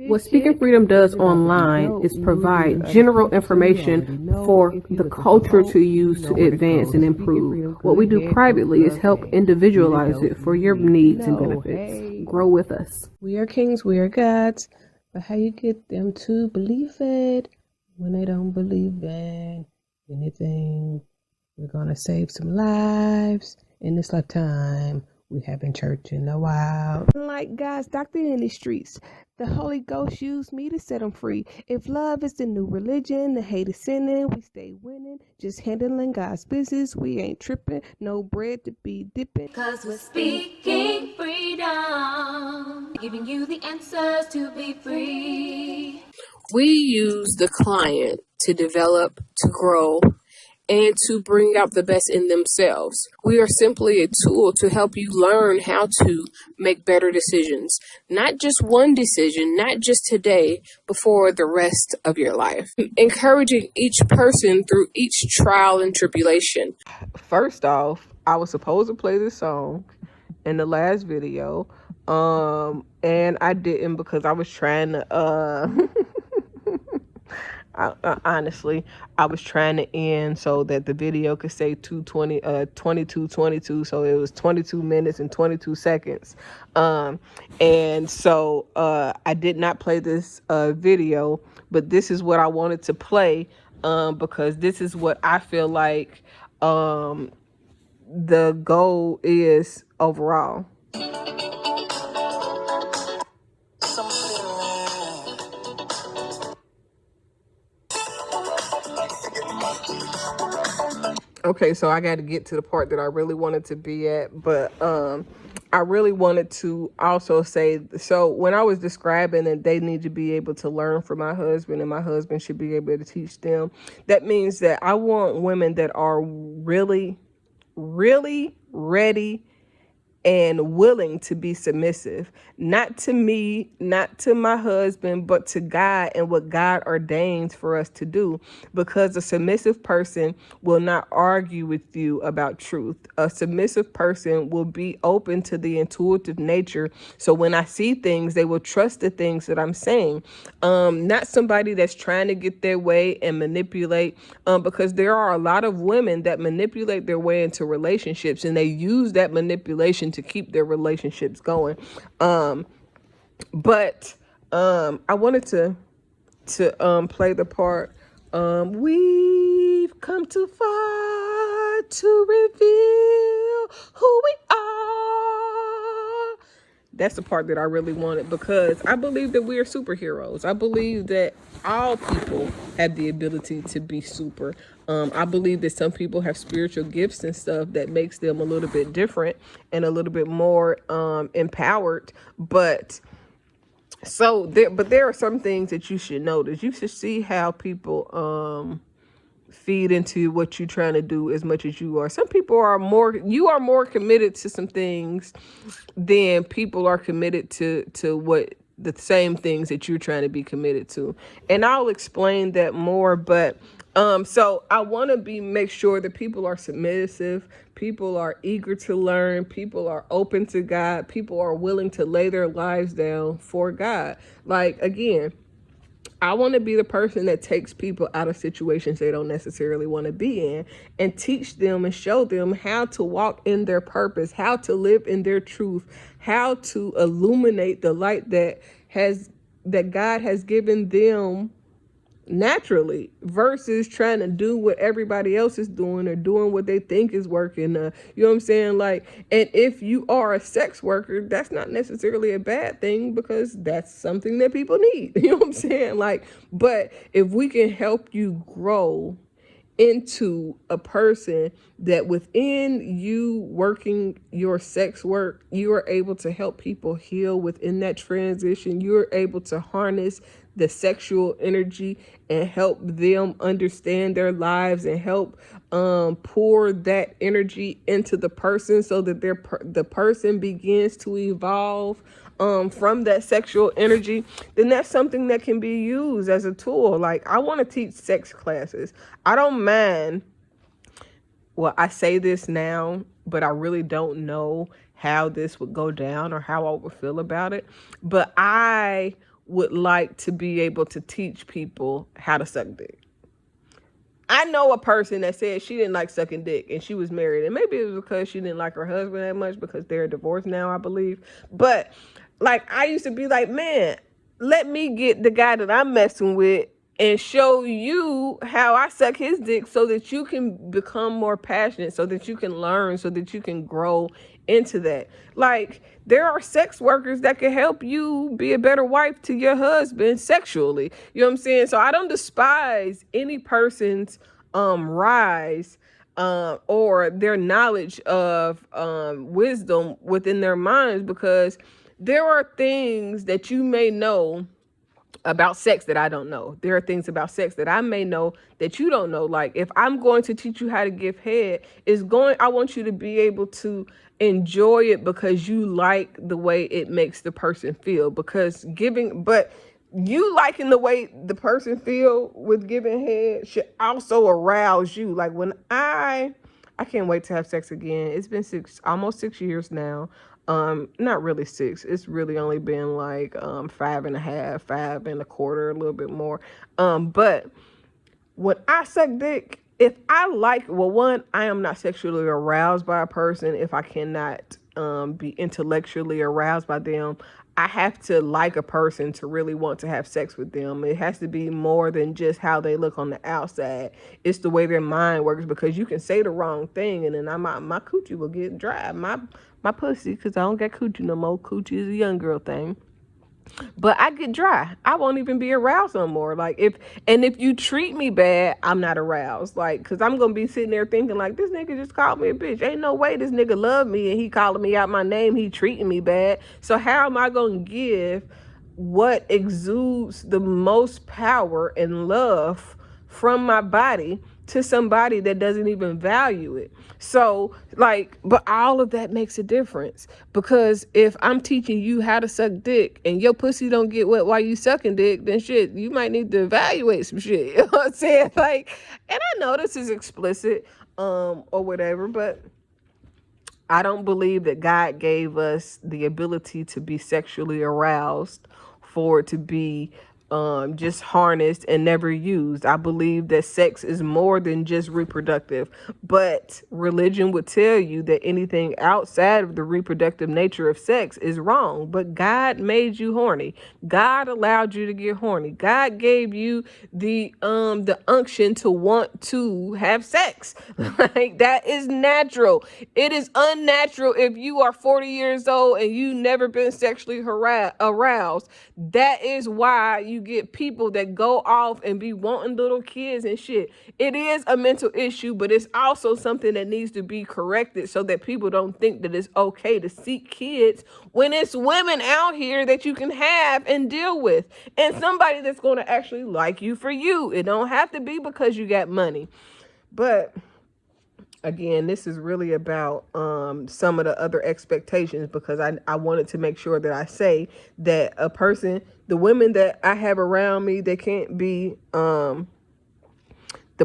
What Speaking Freedom does online is provide general information for the culture to use to advance and improve. What we do privately is help individualize it for your needs and benefits. Grow with us. We are kings, we are gods, but how you get them to believe it when they don't believe in anything? We're gonna save some lives in this lifetime. We haven't church in a while. Like God's doctor in the streets, the Holy Ghost used me to set them free. If love is the new religion, the hate is sinning, we stay winning. Just handling God's business, we ain't tripping. No bread to be dipping. Cause we're speaking freedom, giving you the answers to be free. We use the client to develop, to grow, and to bring out the best in themselves. We are simply a tool to help you learn how to make better decisions. Not just one decision, not just today, but for the rest of your life. Encouraging each person through each trial and tribulation. First off, I was supposed to play this song in the last video, and I didn't because I was trying to honestly, I was trying to end so that the video could say 22:22, so it was 22 minutes and 22 seconds. And so I did not play this video, but this is what I wanted to play because this is what I feel like the goal is overall. Okay, so I got to get to the part that I really wanted to be at, but I really wanted to also say, so when I was describing that they need to be able to learn from my husband and my husband should be able to teach them, that means that I want women that are really, really ready and willing to be submissive, not to me, not to my husband, but to God and what God ordains for us to do. Because a submissive person will not argue with you about truth. A submissive person will be open to the intuitive nature. So when I see things, they will trust the things that I'm saying. Not somebody that's trying to get their way and manipulate, because there are a lot of women that manipulate their way into relationships, and they use that manipulation to keep their relationships going. But I wanted to play the part. We've come too far to reveal who we are. That's the part that I really wanted, because I believe that we are superheroes. I believe that all people have the ability to be super. I believe that some people have spiritual gifts and stuff that makes them a little bit different and a little bit more empowered. But there are some things that you should notice. You should see how people feed into what you're trying to do as much as you are. Some people are more committed to some things than people are committed to what the same things that you're trying to be committed to. And I'll explain that more, but so I want to make sure that people are submissive, people are eager to learn, people are open to God, people are willing to lay their lives down for God. Like, again, I want to be the person that takes people out of situations they don't necessarily want to be in and teach them and show them how to walk in their purpose, how to live in their truth, how to illuminate the light that God has given them naturally, versus trying to do what everybody else is doing or doing what they think is working. You know what I'm saying? Like, and if you are a sex worker, that's not necessarily a bad thing, because that's something that people need. You know what I'm saying? Like, but if we can help you grow into a person that within you working your sex work, you are able to help people heal within that transition. You're able to harness the sexual energy and help them understand their lives and help pour that energy into the person so that the person begins to evolve from that sexual energy. Then that's something that can be used as a tool. Like, I want to teach sex classes. I don't mind. Well, I say this now, but I really don't know how this would go down or how I would feel about it. But I would like to be able to teach people how to suck dick. I know a person that said she didn't like sucking dick and she was married. And maybe it was because she didn't like her husband that much because they're divorced now, I believe. But like, I used to be like, man, let me get the guy that I'm messing with and show you how I suck his dick so that you can become more passionate, so that you can learn, so that you can grow into that. Like, there are sex workers that can help you be a better wife to your husband sexually. You know what I'm saying? So I don't despise any person's rise or their knowledge of wisdom within their minds, because there are things that you may know about sex that I don't know. There are things about sex that I may know that you don't know. Like, if I'm going to teach you how to give head, I want you to be able to enjoy it because you like the way it makes the person feel. But you liking the way the person feel with giving head should also arouse you. Like, when I can't wait to have sex again. It's been almost 6 years now. Not really 6. It's really only been like 5.5, 5.25, a little bit more. But when I suck dick, if I like, one, I am not sexually aroused by a person if I cannot be intellectually aroused by them. I have to like a person to really want to have sex with them. It has to be more than just how they look on the outside. It's the way their mind works, because you can say the wrong thing and then my coochie will get dry. My pussy, because I don't got coochie no more. Coochie is a young girl thing. But I get dry. I won't even be aroused no more. Like, if you treat me bad, I'm not aroused. Like, cause I'm gonna be sitting there thinking like, this nigga just called me a bitch. Ain't no way this nigga love me and he calling me out my name. He treating me bad. So how am I gonna give what exudes the most power and love from my body to somebody that doesn't even value it? So, like, but all of that makes a difference, because if I'm teaching you how to suck dick and your pussy don't get wet while you sucking dick, then shit, you might need to evaluate some shit. You know what I'm saying? Like, and I know this is explicit, or whatever, but I don't believe that God gave us the ability to be sexually aroused for it to be just harnessed and never used. I believe that sex is more than just reproductive, but religion would tell you that anything outside of the reproductive nature of sex is wrong. But God made you horny. God allowed you to get horny. God gave you the unction to want to have sex. Like, that is natural. It is unnatural if you are 40 years old and you never been sexually aroused. That is why you get people that go off and be wanting little kids and shit. It is a mental issue, but it's also something that needs to be corrected so that people don't think that it's okay to seek kids when it's women out here that you can have and deal with, and somebody that's going to actually like you for you. It don't have to be because you got money. But again, this is really about some of the other expectations, because I wanted to make sure that I say that the women that I have around me, they can't be the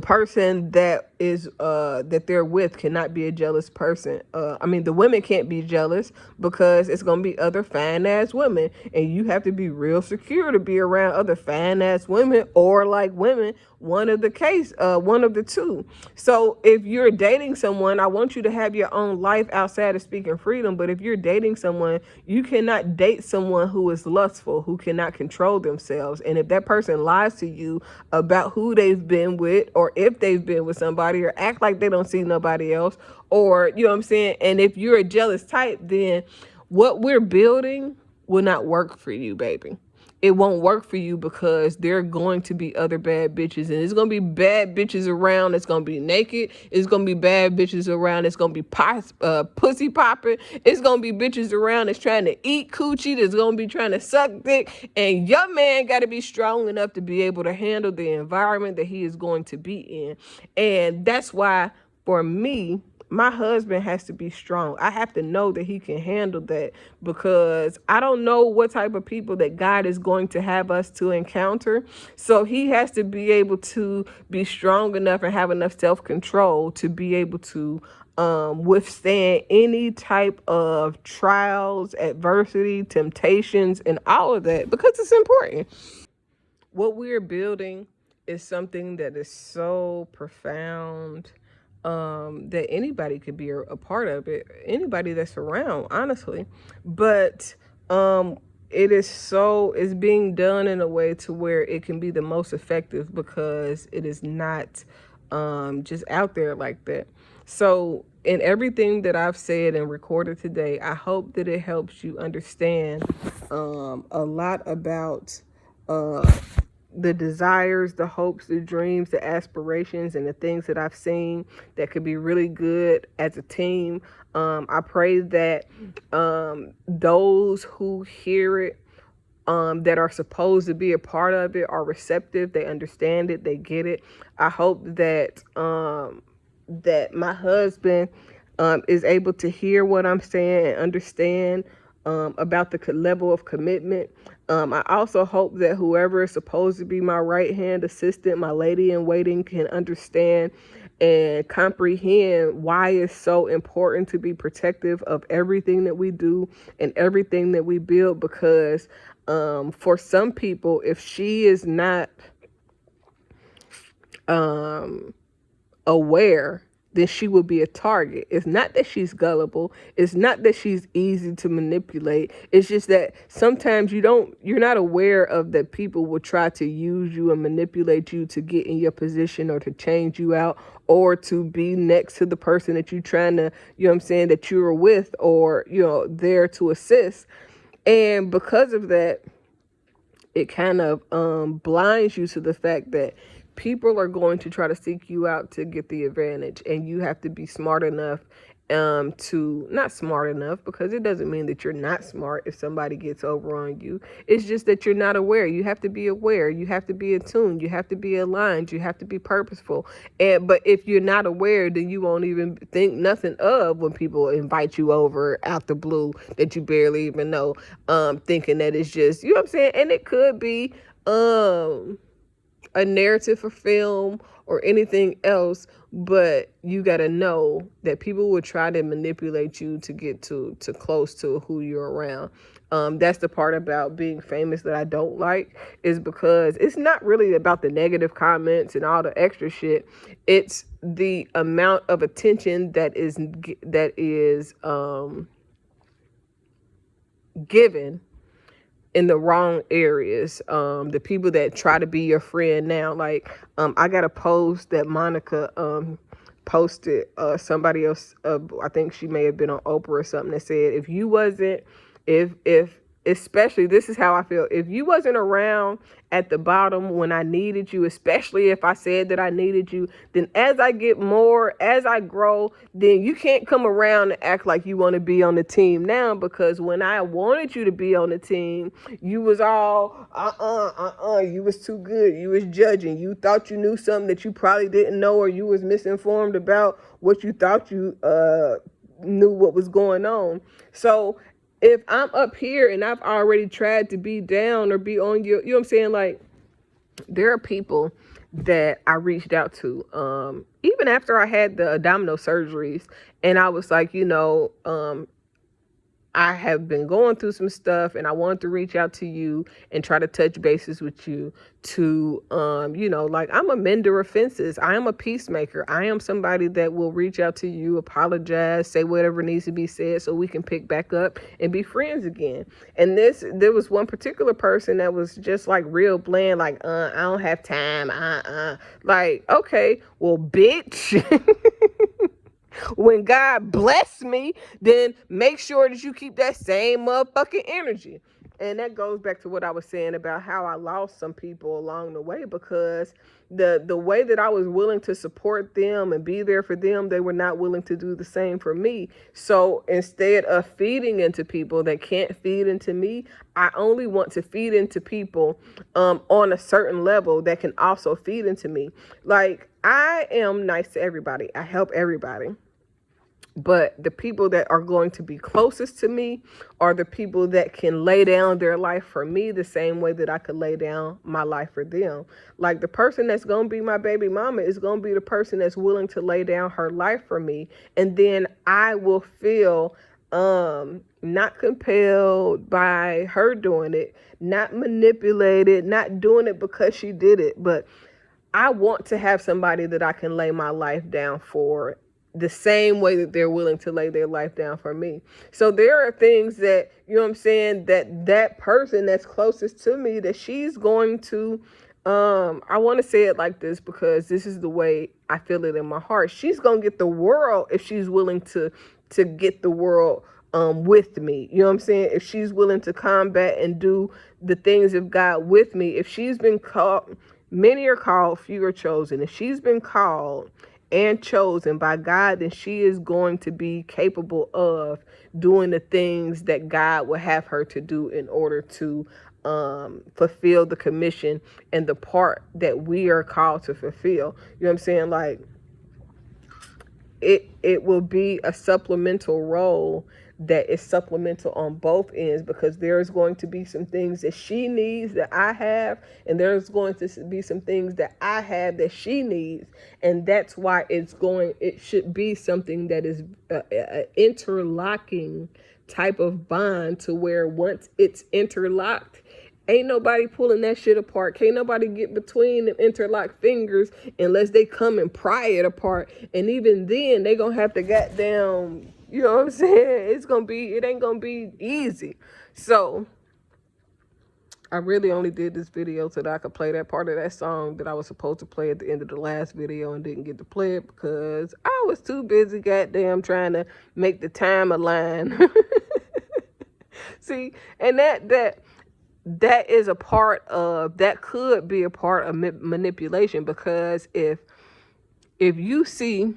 person that is that they're with cannot be a jealous person. The women can't be jealous, because it's gonna be other fine ass women, and you have to be real secure to be around other fine ass women, or like women, one of the two. So if you're dating someone, I want you to have your own life outside of speaking freedom. But if you're dating someone, you cannot date someone who is lustful, who cannot control themselves. And if that person lies to you about who they've been with, or if they've been with somebody, or act like they don't see nobody else, or, you know what I'm saying? And if you're a jealous type, then what we're building will not work for you, baby. It won't work for you, because there are going to be other bad bitches, and it's going to be bad bitches around. It's going to be naked. It's going to be bad bitches around. It's going to be pussy popping. It's going to be bitches around that's trying to eat coochie, that's going to be trying to suck dick. And your man got to be strong enough to be able to handle the environment that he is going to be in. And that's why, for me, my husband has to be strong. I have to know that he can handle that, because I don't know what type of people that God is going to have us to encounter. So he has to be able to be strong enough and have enough self-control to be able to withstand any type of trials, adversity, temptations, and all of that, because it's important. What we're building is something that is so profound, that anybody could be a part of it, anybody that's around, honestly. But it's being done in a way to where it can be the most effective, because it is not just out there like that. So in everything that I've said and recorded today, I hope that it helps you understand a lot about the desires, the hopes, the dreams, the aspirations, and the things that I've seen that could be really good as a team. I pray that those who hear it, that are supposed to be a part of it, are receptive. They understand it. They get it. I hope that that my husband is able to hear what I'm saying and understand about the level of commitment. I also hope that whoever is supposed to be my right-hand assistant, my lady in waiting, can understand and comprehend why it's so important to be protective of everything that we do and everything that we build. Because for some people, if she is not aware, then she will be a target. It's not that she's gullible. It's not that she's easy to manipulate. It's just that sometimes you're not aware of that people will try to use you and manipulate you to get in your position, or to change you out, or to be next to the person that you're trying to, that you're with, or, there to assist. And because of that, it kind of blinds you to the fact that people are going to try to seek you out to get the advantage, and you have to be smart enough not smart enough, because it doesn't mean that you're not smart if somebody gets over on you. It's just that you're not aware. You have to be aware. You have to be attuned. You have to be aligned. You have to be purposeful. But if you're not aware, then you won't even think nothing of when people invite you over out the blue that you barely even know, thinking that it's just, and it could be a narrative for film or anything else, but you got to know that people will try to manipulate you to get to close to who you're around. That's the part about being famous that I don't like, is because it's not really about the negative comments and all the extra shit. It's the amount of attention that is given in the wrong areas. The people that try to be your friend now, like I got a post that Monica posted, somebody else, I think she may have been on Oprah or something, that said, if especially, this is how I feel, if you wasn't around at the bottom when I needed you, especially if I said that I needed you, then as I grow, then you can't come around and act like you want to be on the team now, because when I wanted you to be on the team, you was all, you was too good. You was judging. You thought you knew something that you probably didn't know, or you was misinformed about what you thought you knew what was going on. So if I'm up here and I've already tried to be down or be on you, like, there are people that I reached out to, even after I had the abdominal surgeries, and I was like, I have been going through some stuff, and I wanted to reach out to you and try to touch bases with you to, like, I'm a mender of fences. I am a peacemaker. I am somebody that will reach out to you, apologize, say whatever needs to be said so we can pick back up and be friends again. And there was one particular person that was just like real bland, like, I don't have time. Like, okay, well, bitch. When God bless me, then make sure that you keep that same motherfucking energy. And that goes back to what I was saying about how I lost some people along the way, because the way that I was willing to support them and be there for them, they were not willing to do the same for me. So instead of feeding into people that can't feed into me, I only want to feed into people on a certain level that can also feed into me. Like, I am nice to everybody. I help everybody. But the people that are going to be closest to me are the people that can lay down their life for me the same way that I could lay down my life for them. Like the person that's going to be my baby mama is going to be the person that's willing to lay down her life for me. And then I will feel not compelled by her doing it, not manipulated, not doing it because she did it, but I want to have somebody that I can lay my life down for the same way that they're willing to lay their life down for me. So there are things that, you know what I'm saying, that person that's closest to me, that she's going to, I want to say it like this because this is the way I feel it in my heart. She's going to get the world if she's willing to get the world with me. You know what I'm saying? If she's willing to combat and do the things of God with me, if she's been called, many are called, few are chosen. If she's been called and chosen by God, then she is going to be capable of doing the things that God will have her to do in order to fulfill the commission and the part that we are called to fulfill. You know what I'm saying? Like it will be a supplemental role that is supplemental on both ends, because there's going to be some things that she needs that I have, and there's going to be some things that I have that she needs. And that's why it should be something that is an interlocking type of bond, to where once it's interlocked, ain't nobody pulling that shit apart. Can't nobody get between them interlocked fingers unless they come and pry it apart. And even then, they gonna have to goddamn, you know what I'm saying? It ain't gonna be easy. So I really only did this video so that I could play that part of that song that I was supposed to play at the end of the last video and didn't get to play it because I was too busy goddamn trying to make the time align. See, and that is a part of, that could be a part of manipulation, because if you see,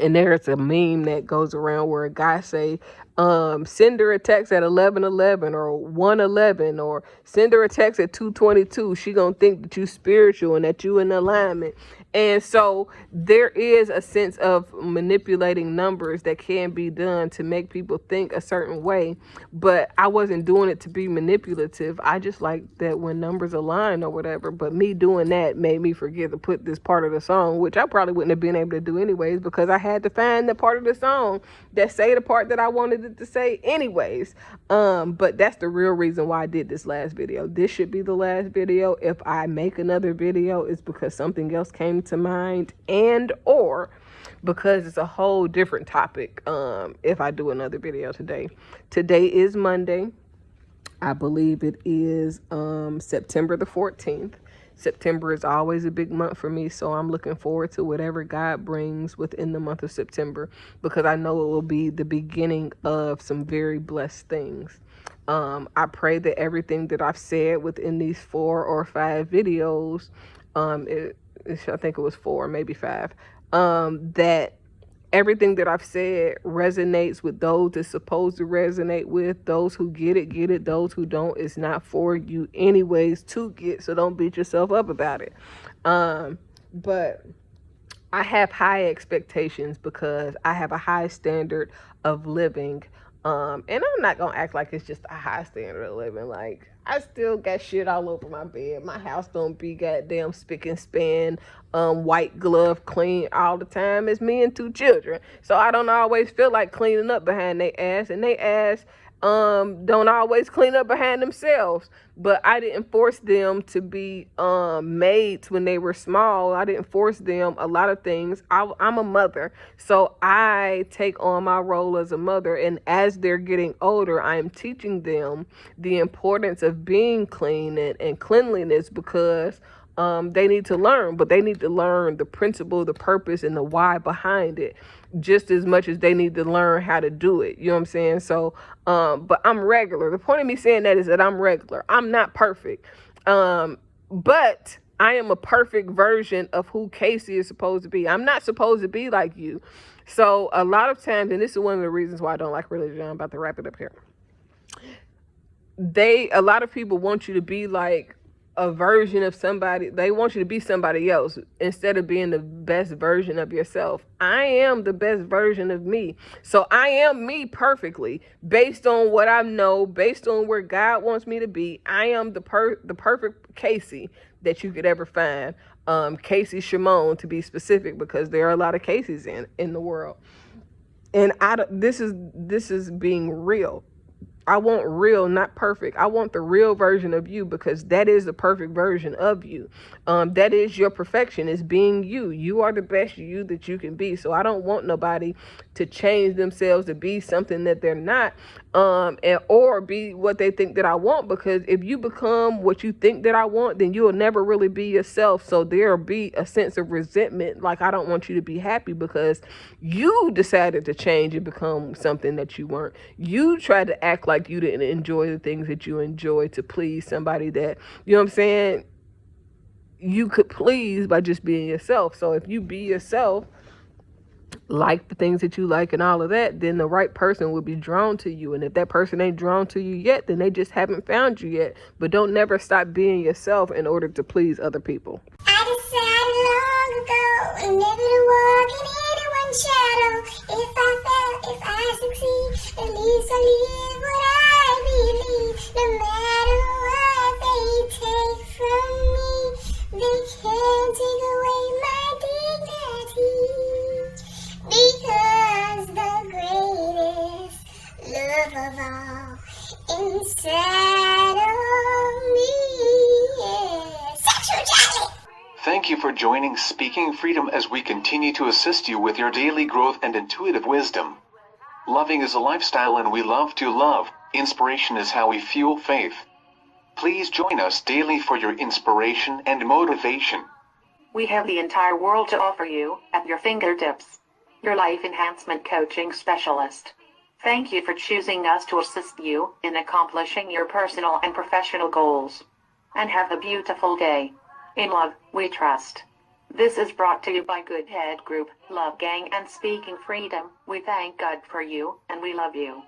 and there's a meme that goes around where a guy say, send her a text at 11:11 or 1:11, or send her a text at 2:22. She gonna think that you spiritual and that you in alignment. And so there is a sense of manipulating numbers that can be done to make people think a certain way. But I wasn't doing it to be manipulative. I just like that when numbers align or whatever. But me doing that made me forget to put this part of the song, which I probably wouldn't have been able to do anyways, because I had to find the part of the song that say the part that I wanted it to say anyways. But that's the real reason why I did this last video. This should be the last video. If I make another video, it's because something else came to mind, and or because it's a whole different topic. If I do another video today is Monday. I believe it is September the 14th. September is always a big month for me, so I'm looking forward to whatever God brings within the month of September, because I know it will be the beginning of some very blessed things. I pray that everything that I've said within these 4 or 5 videos, I think it was 4, maybe 5, that everything that I've said resonates with those it's supposed to resonate with. Those who get it. Those who don't, it's not for you anyways to get, so don't beat yourself up about it. But I have high expectations because I have a high standard of living. And I'm not gonna act like it's just a high standard of living. Like, I still got shit all over my bed. My house don't be goddamn spick and span, white glove clean all the time. It's me and 2 children. So I don't always feel like cleaning up behind they ass, and they ass don't always clean up behind themselves. But I didn't force them to be maids when they were small. I didn't force them a lot of things. I'm a mother, so I take on my role as a mother, and as they're getting older, I am teaching them the importance of being clean and cleanliness, because they need to learn, but they need to learn the principle, the purpose, and the why behind it, just as much as they need to learn how to do it. You know what I'm saying? So, but I'm regular. The point of me saying that is that I'm regular. I'm not perfect. But I am a perfect version of who Kaci is supposed to be. I'm not supposed to be like you. So a lot of times, and this is one of the reasons why I don't like religion. I'm about to wrap it up here. A lot of people want you to be like a version of somebody. They want you to be somebody else instead of being the best version of yourself. I am the best version of me. So I am me perfectly based on what I know, based on where God wants me to be. I am the perfect Kaci that you could ever find. Kaci Shimon, to be specific, because there are a lot of Kacis in the world. And this is being real. I want real, not perfect. I want the real version of you, because that is the perfect version of you. That is your perfection, is being you. You are the best you that you can be. So I don't want nobody to change themselves to be something that they're not, or be what they think that I want. Because if you become what you think that I want, then you'll never really be yourself. So there'll be a sense of resentment. Like, I don't want you to be happy because you decided to change and become something that you weren't. You tried to act like you didn't enjoy the things that you enjoy to please somebody that, you know what I'm saying, you could please by just being yourself. So if you be yourself, like the things that you like and all of that, then the right person will be drawn to you. And if that person ain't drawn to you yet, then they just haven't found you yet. But don't never stop being yourself in order to please other people. I decided long ago never to walk in anyone's shadow. If I succeed, at least I live what I believe. No matter what they take from me, they can't take away my dignity. Because the greatest love of all inside of me is sexuality. Thank you for joining Speaking Freedom as we continue to assist you with your daily growth and intuitive wisdom. Loving is a lifestyle and we love to love. Inspiration is how we fuel faith. Please join us daily for your inspiration and motivation. We have the entire world to offer you at your fingertips. Your life enhancement coaching specialist. Thank you for choosing us to assist you in accomplishing your personal and professional goals. And have a beautiful day. In love, we trust. This is brought to you by Good Head Group, Love Gang, and Speaking Freedom. We thank God for you, and we love you.